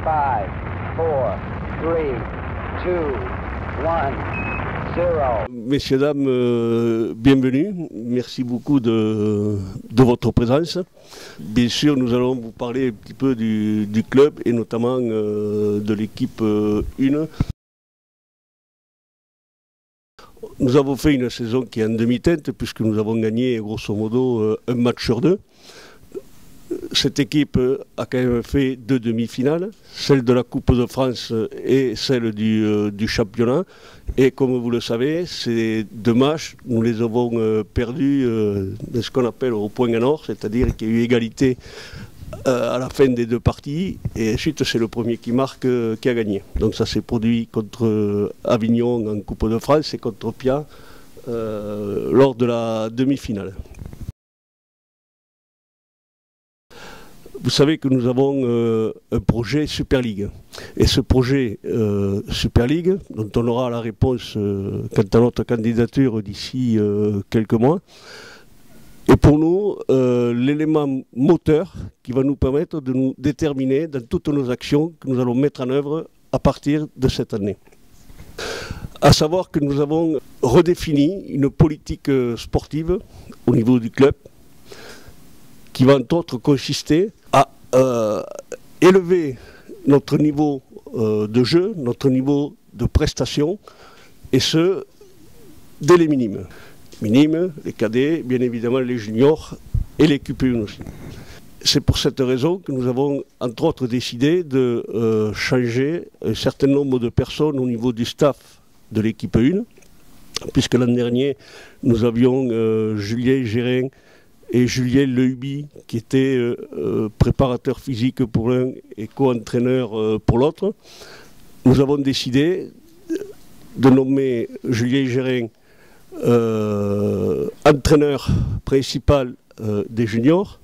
5, 4, 3, 2, 1, 0. Messieurs, dames, bienvenue. Merci beaucoup de votre présence. Bien sûr, nous allons vous parler un petit peu du club et notamment de l'équipe 1. Nous avons fait une saison qui est en demi-teinte puisque nous avons gagné grosso modo un match sur deux. Cette équipe a quand même fait 2 demi-finales, celle de la Coupe de France et celle du championnat. Et comme vous le savez, ces 2 matchs, nous les avons perdus dans ce qu'on appelle au point à nord, c'est-à-dire qu'il y a eu égalité à la fin des 2 parties, et ensuite c'est le premier qui marque qui a gagné. Donc ça s'est produit contre Avignon en Coupe de France et contre Pia lors de la demi-finale. Vous savez que nous avons un projet Super League. Et ce projet Super League, dont on aura la réponse quant à notre candidature d'ici quelques mois, est pour nous l'élément moteur qui va nous permettre de nous déterminer dans toutes nos actions que nous allons mettre en œuvre à partir de cette année. À savoir que nous avons redéfini une politique sportive au niveau du club qui va entre autres consister à élever notre niveau de jeu, notre niveau de prestation, et ce, dès les minimes. Minimes, les cadets, bien évidemment les juniors et l'équipe 1 aussi. C'est pour cette raison que nous avons entre autres décidé de changer un certain nombre de personnes au niveau du staff de l'équipe 1, puisque l'an dernier nous avions Julien Gérin et Julien Lehuby qui était préparateur physique pour l'un et co-entraîneur pour l'autre. Nous avons décidé de nommer Julien Gérin entraîneur principal des juniors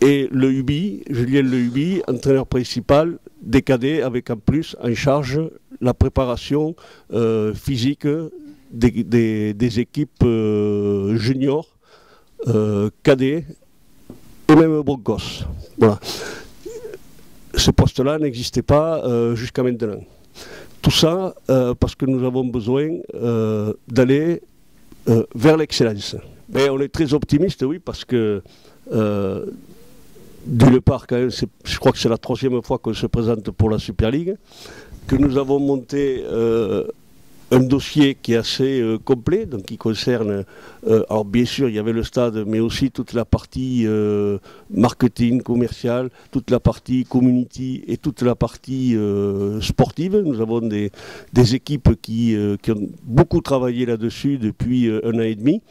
et Julien Lehuby, entraîneur principal des cadets, avec en plus en charge la préparation physique des équipes juniors, cadets et même broncos. Voilà. Ce poste-là n'existait pas jusqu'à maintenant. Tout ça parce que nous avons besoin d'aller vers l'excellence. Mais on est très optimiste, oui, parce que d'une part, quand même, je crois que c'est la 3e fois qu'on se présente pour la Super League, que nous avons monté un dossier qui est assez complet, donc qui concerne, alors bien sûr il y avait le stade, mais aussi toute la partie marketing, commercial, toute la partie community et toute la partie sportive. Nous avons des équipes qui ont beaucoup travaillé là-dessus depuis 1 an et demi.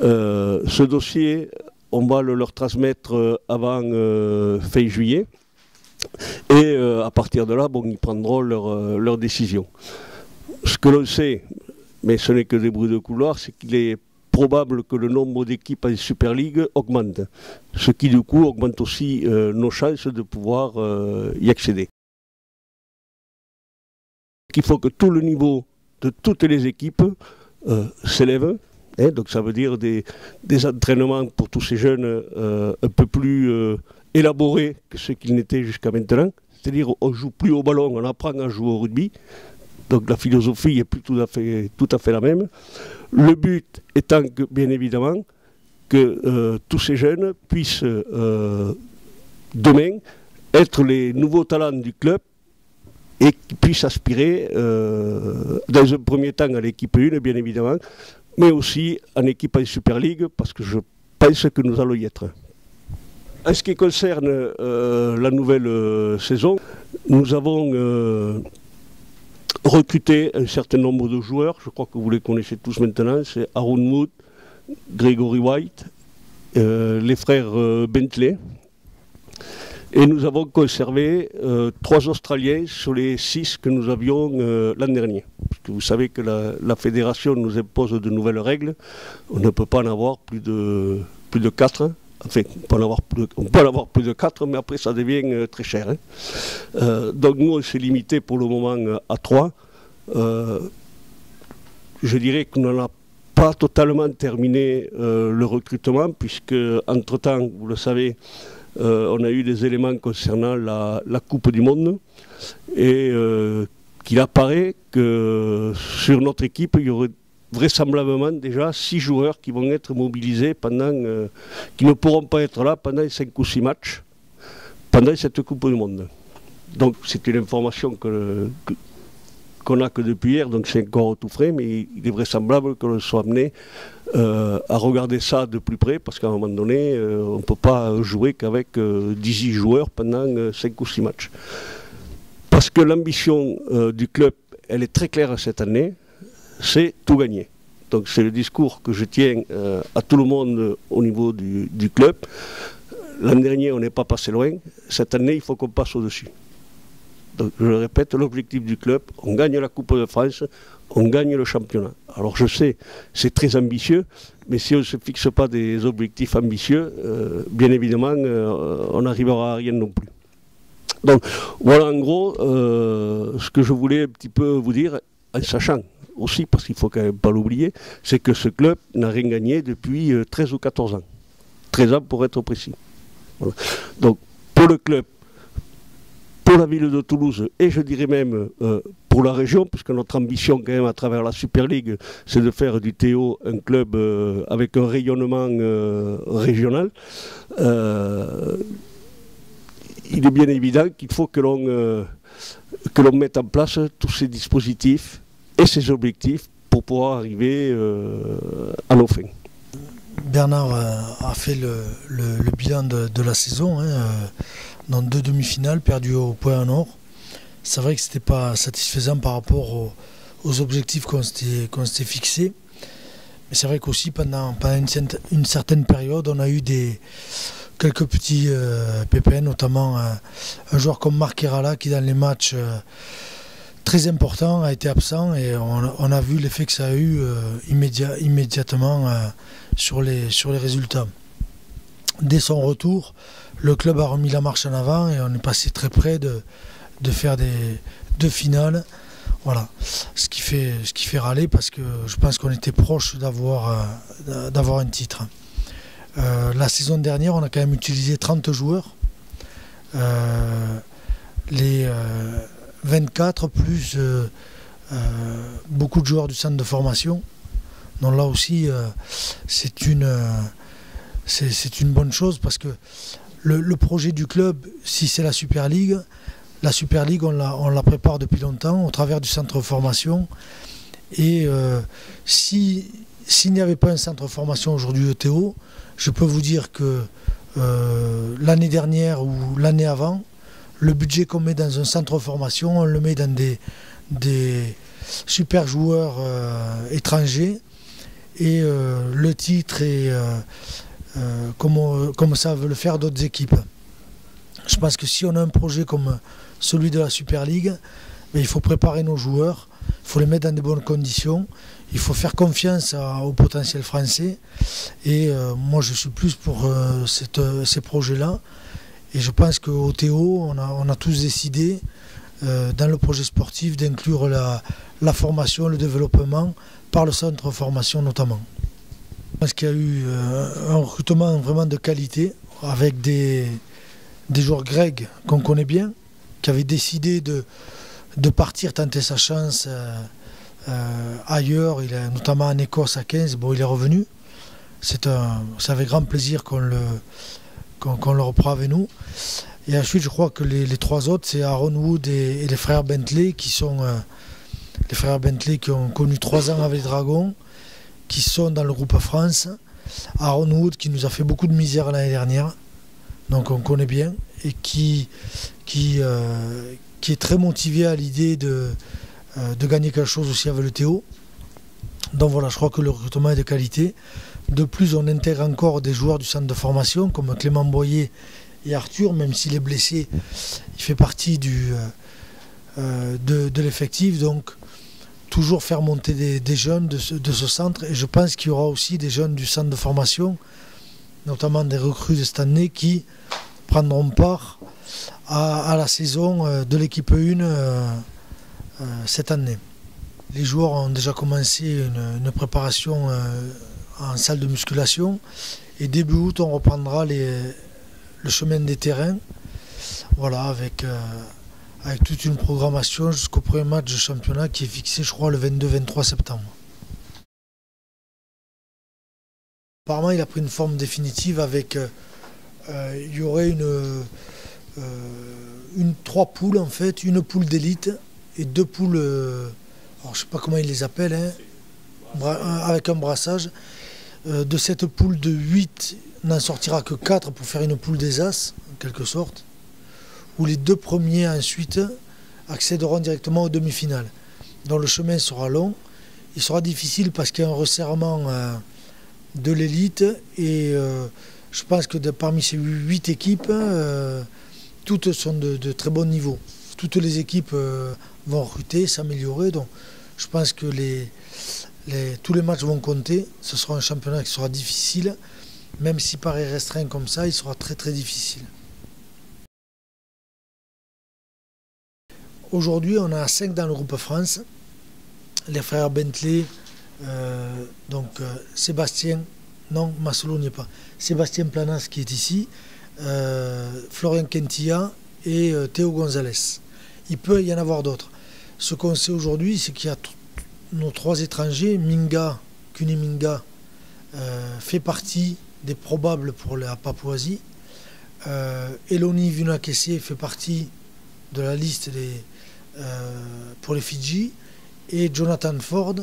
Ce dossier, on va le leur transmettre avant fin juillet, et à partir de là, bon, ils prendront leur décision. Ce que l'on sait, mais ce n'est que des bruits de couloir, c'est qu'il est probable que le nombre d'équipes en Super League augmente, ce qui du coup augmente aussi nos chances de pouvoir y accéder. Il faut que tout le niveau de toutes les équipes s'élève, hein, donc ça veut dire des entraînements pour tous ces jeunes un peu plus élaborés que ce qu'ils n'étaient jusqu'à maintenant, c'est-à-dire on ne joue plus au ballon, on apprend à jouer au rugby. Donc la philosophie est plus tout à fait la même. Le but étant que, bien évidemment, que tous ces jeunes puissent demain être les nouveaux talents du club et qu'ils puissent aspirer dans un premier temps à l'équipe 1, bien évidemment, mais aussi en équipe en Super League, parce que je pense que nous allons y être. En ce qui concerne la nouvelle saison, nous avons recruter un certain nombre de joueurs, je crois que vous les connaissez tous maintenant, c'est Aaron Wood, Gregory White, les frères Bentley. Et nous avons conservé 3 Australiens sur les 6 que nous avions l'an dernier. Parce que vous savez que la fédération nous impose de nouvelles règles, on ne peut pas en avoir plus de 4. Enfin, on peut en avoir plus de 4, mais après ça devient très cher. Hein. Donc nous, on s'est limité pour le moment à 3. Je dirais qu'on n'en a pas totalement terminé le recrutement, puisque entre-temps, vous le savez, on a eu des éléments concernant la Coupe du Monde et qu'il apparaît que sur notre équipe, il y aurait vraisemblablement déjà 6 joueurs qui vont être mobilisés qui ne pourront pas être là pendant 5 ou 6 matchs pendant cette Coupe du Monde. Donc c'est une information qu'on n'a que depuis hier, donc c'est encore tout frais, mais il est vraisemblable que l'on soit amené à regarder ça de plus près, parce qu'à un moment donné, on ne peut pas jouer qu'avec 18 joueurs pendant 5 ou 6 matchs. Parce que l'ambition du club, elle est très claire cette année, c'est tout gagner. Donc c'est le discours que je tiens à tout le monde au niveau du club. L'an dernier, on n'est pas passé loin. Cette année, il faut qu'on passe au-dessus. Donc, je le répète, l'objectif du club, on gagne la Coupe de France, on gagne le championnat. Alors je sais, c'est très ambitieux, mais si on ne se fixe pas des objectifs ambitieux, bien évidemment, on n'arrivera à rien non plus. Donc voilà en gros ce que je voulais un petit peu vous dire, en sachant aussi, parce qu'il ne faut quand même pas l'oublier, c'est que ce club n'a rien gagné depuis 13 ou 14 ans. 13 ans pour être précis. Voilà. Donc pour le club, pour la ville de Toulouse et je dirais même pour la région, puisque notre ambition quand même à travers la Super League, c'est de faire du Théo un club avec un rayonnement régional. Il est bien évident qu'il faut que l'on mette en place tous ces dispositifs et ces objectifs pour pouvoir arriver à nos fins. Bernard a fait le bilan de la saison, dans 2 demi-finales perdues au point nord. C'est vrai que ce n'était pas satisfaisant par rapport aux objectifs qu'on s'était fixés. Mais c'est vrai qu'aussi pendant une certaine période, on a eu quelques petits pépins, notamment un joueur comme Marc Herrala qui dans les matchs très importants a été absent et on a vu l'effet que ça a eu immédiatement sur les résultats. Dès son retour, le club a remis la marche en avant et on est passé très près de faire des 2 finales. Voilà, ce qui fait râler parce que je pense qu'on était proche d'avoir un titre. La saison dernière, on a quand même utilisé 30 joueurs. Les 24 plus beaucoup de joueurs du centre de formation. Donc là aussi, c'est une bonne chose parce que le projet du club, si c'est la Super League, on la prépare depuis longtemps au travers du centre de formation. Et s'il n'y avait pas un centre de formation aujourd'hui au Théo, je peux vous dire que l'année dernière ou l'année avant, le budget qu'on met dans un centre de formation, on le met dans des super joueurs étrangers. Et le titre est comme ça veut le faire d'autres équipes. Je pense que si on a un projet comme celui de la Super League, il faut préparer nos joueurs, il faut les mettre dans de bonnes conditions, il faut faire confiance au potentiel français. Et moi je suis plus pour ces projets-là. Et je pense qu'au Théo, on a tous décidé dans le projet sportif d'inclure la formation, le développement, par le centre de formation notamment. Je pense qu'il y a eu un recrutement vraiment de qualité avec des joueurs grecs qu'on connaît bien, qui avaient décidé de partir tenter sa chance ailleurs, notamment en Écosse à 15, bon, il est revenu. C'est avec grand plaisir qu'on le reprend avec nous. Et ensuite, je crois que les 3 autres, c'est Aaron Wood et les frères Bentley, qui sont les frères Bentley qui ont connu 3 ans avec les Dragons, qui sont dans le groupe France. Aaron Wood qui nous a fait beaucoup de misère l'année dernière, donc on connaît bien, et qui est très motivé à l'idée de gagner quelque chose aussi avec le Théo. Donc voilà, je crois que le recrutement est de qualité. De plus, on intègre encore des joueurs du centre de formation comme Clément Boyer et Arthur, même s'il est blessé, il fait partie de l'effectif. Donc toujours faire monter des jeunes de ce centre. Et je pense qu'il y aura aussi des jeunes du centre de formation, notamment des recrues de cette année, qui prendront part à la saison de l'équipe 1 cette année. Les joueurs ont déjà commencé une préparation en salle de musculation et début août on reprendra le chemin des terrains, voilà, avec toute une programmation jusqu'au premier match de championnat qui est fixé, je crois, le 22-23 septembre. Apparemment, il a pris une forme définitive avec, il y aurait trois poules en fait, une poule d'élite et deux poules, alors je sais pas comment ils les appellent, hein, avec un brassage. De cette poule de 8, n'en sortira que 4 pour faire une poule des As, en quelque sorte, où les deux premiers ensuite accéderont directement aux demi-finales. Donc le chemin sera long, il sera difficile parce qu'il y a un resserrement de l'élite et je pense que parmi ces 8 équipes, toutes sont de très bon niveau. Toutes les équipes vont recruter, s'améliorer, donc je pense que tous les matchs vont compter. Ce sera un championnat qui sera difficile, même s'il paraît restreint comme ça, il sera très très difficile. Aujourd'hui, on a 5 dans le groupe France. Les frères Bentley, Sébastien, non, Masolo n'y est pas. Sébastien Planas qui est ici, Florian Quintilla et Théo Gonzalez. Il peut y en avoir d'autres. Ce qu'on sait aujourd'hui, c'est qu'il y a nos 3 étrangers. Kuni Minga fait partie des probables pour la Papouasie. Eloni Vunakese fait partie de la liste pour les Fidji. Et Jonathan Ford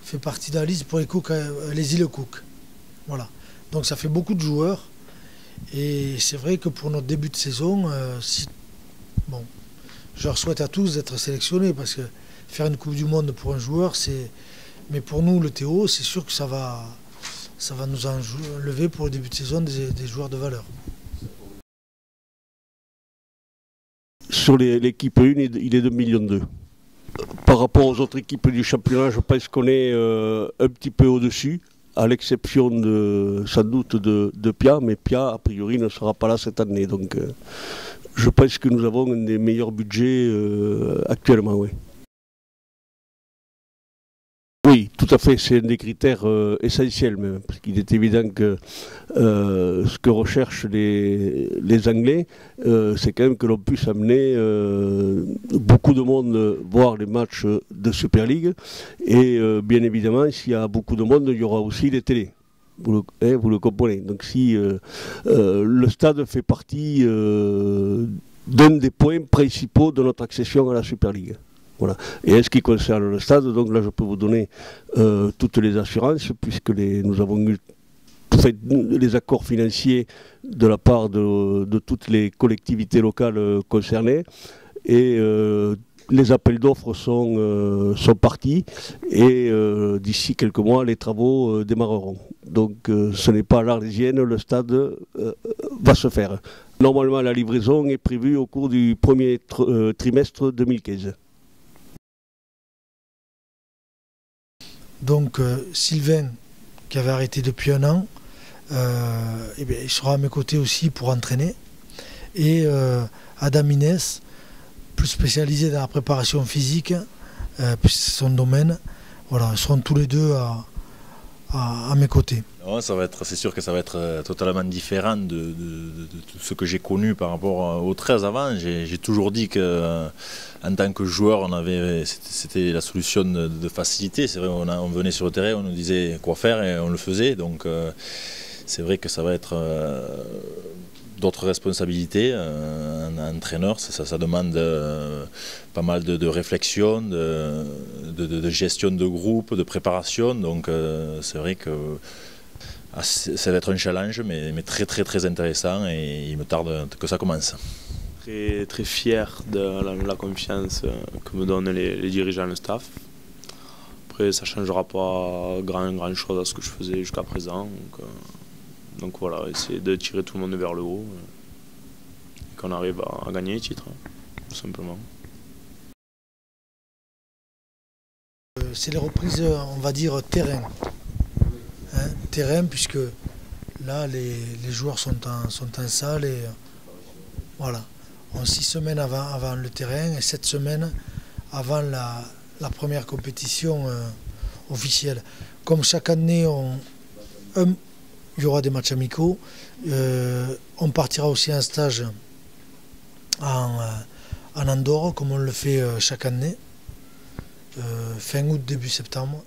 fait partie de la liste pour les îles Cook. Voilà. Donc ça fait beaucoup de joueurs. Et c'est vrai que pour notre début de saison, je leur souhaite à tous d'être sélectionnés parce que faire une Coupe du Monde pour un joueur, mais pour nous, le Théo, c'est sûr que ça va nous enlever pour le début de saison des joueurs de valeur. Sur l'équipe 1, il est de 2,2 millions. Par rapport aux autres équipes du championnat, je pense qu'on est un petit peu au-dessus, à l'exception sans doute de Pia, mais Pia, a priori, ne sera pas là cette année. Donc je pense que nous avons un des meilleurs budgets actuellement, oui. Oui, tout à fait, c'est un des critères essentiels même, parce qu'il est évident que ce que recherchent les Anglais, c'est quand même que l'on puisse amener beaucoup de monde voir les matchs de Super League, et bien évidemment, s'il y a beaucoup de monde, il y aura aussi les télés. Vous le comprenez. Donc si le stade fait partie d'un des points principaux de notre accession à la Super League. Voilà. Et en ce qui concerne le stade, donc là je peux vous donner toutes les assurances, puisque nous avons eu les accords financiers de la part de toutes les collectivités locales concernées, et les appels d'offres sont partis, et d'ici quelques mois les travaux démarreront. Donc ce n'est pas à l'Arlésienne, le stade va se faire. Normalement la livraison est prévue au cours du premier trimestre 2015. Donc Sylvain, qui avait arrêté depuis 1 an, il sera à mes côtés aussi pour entraîner. Et Adam Inès, plus spécialisé dans la préparation physique, puisque c'est son domaine, voilà, ils seront tous les deux à mes côtés. Non, c'est sûr que ça va être totalement différent de tout ce que j'ai connu par rapport aux 13 avant. J'ai toujours dit que en tant que joueur, c'était la solution de facilité. C'est vrai, on venait sur le terrain, on nous disait quoi faire et on le faisait. Donc c'est vrai que ça va être d'autres responsabilités. Un entraîneur, ça demande pas mal de réflexion, de gestion de groupe, de préparation. Donc c'est vrai que ça va être un challenge, mais très très très intéressant, et il me tarde que ça commence. Très, très fier de la confiance que me donnent les dirigeants, le staff. Après, ça ne changera pas grand chose à ce que je faisais jusqu'à présent. Donc voilà, essayer de tirer tout le monde vers le haut et qu'on arrive à gagner les titres, tout simplement. C'est les reprises, on va dire, terrain. Terrain, puisque là, les joueurs sont en salle, et voilà. 6 semaines avant le terrain et 7 semaines avant la première compétition officielle. Comme chaque année, il y aura des matchs amicaux. On partira aussi en stage en Andorre, comme on le fait chaque année, fin août, début septembre.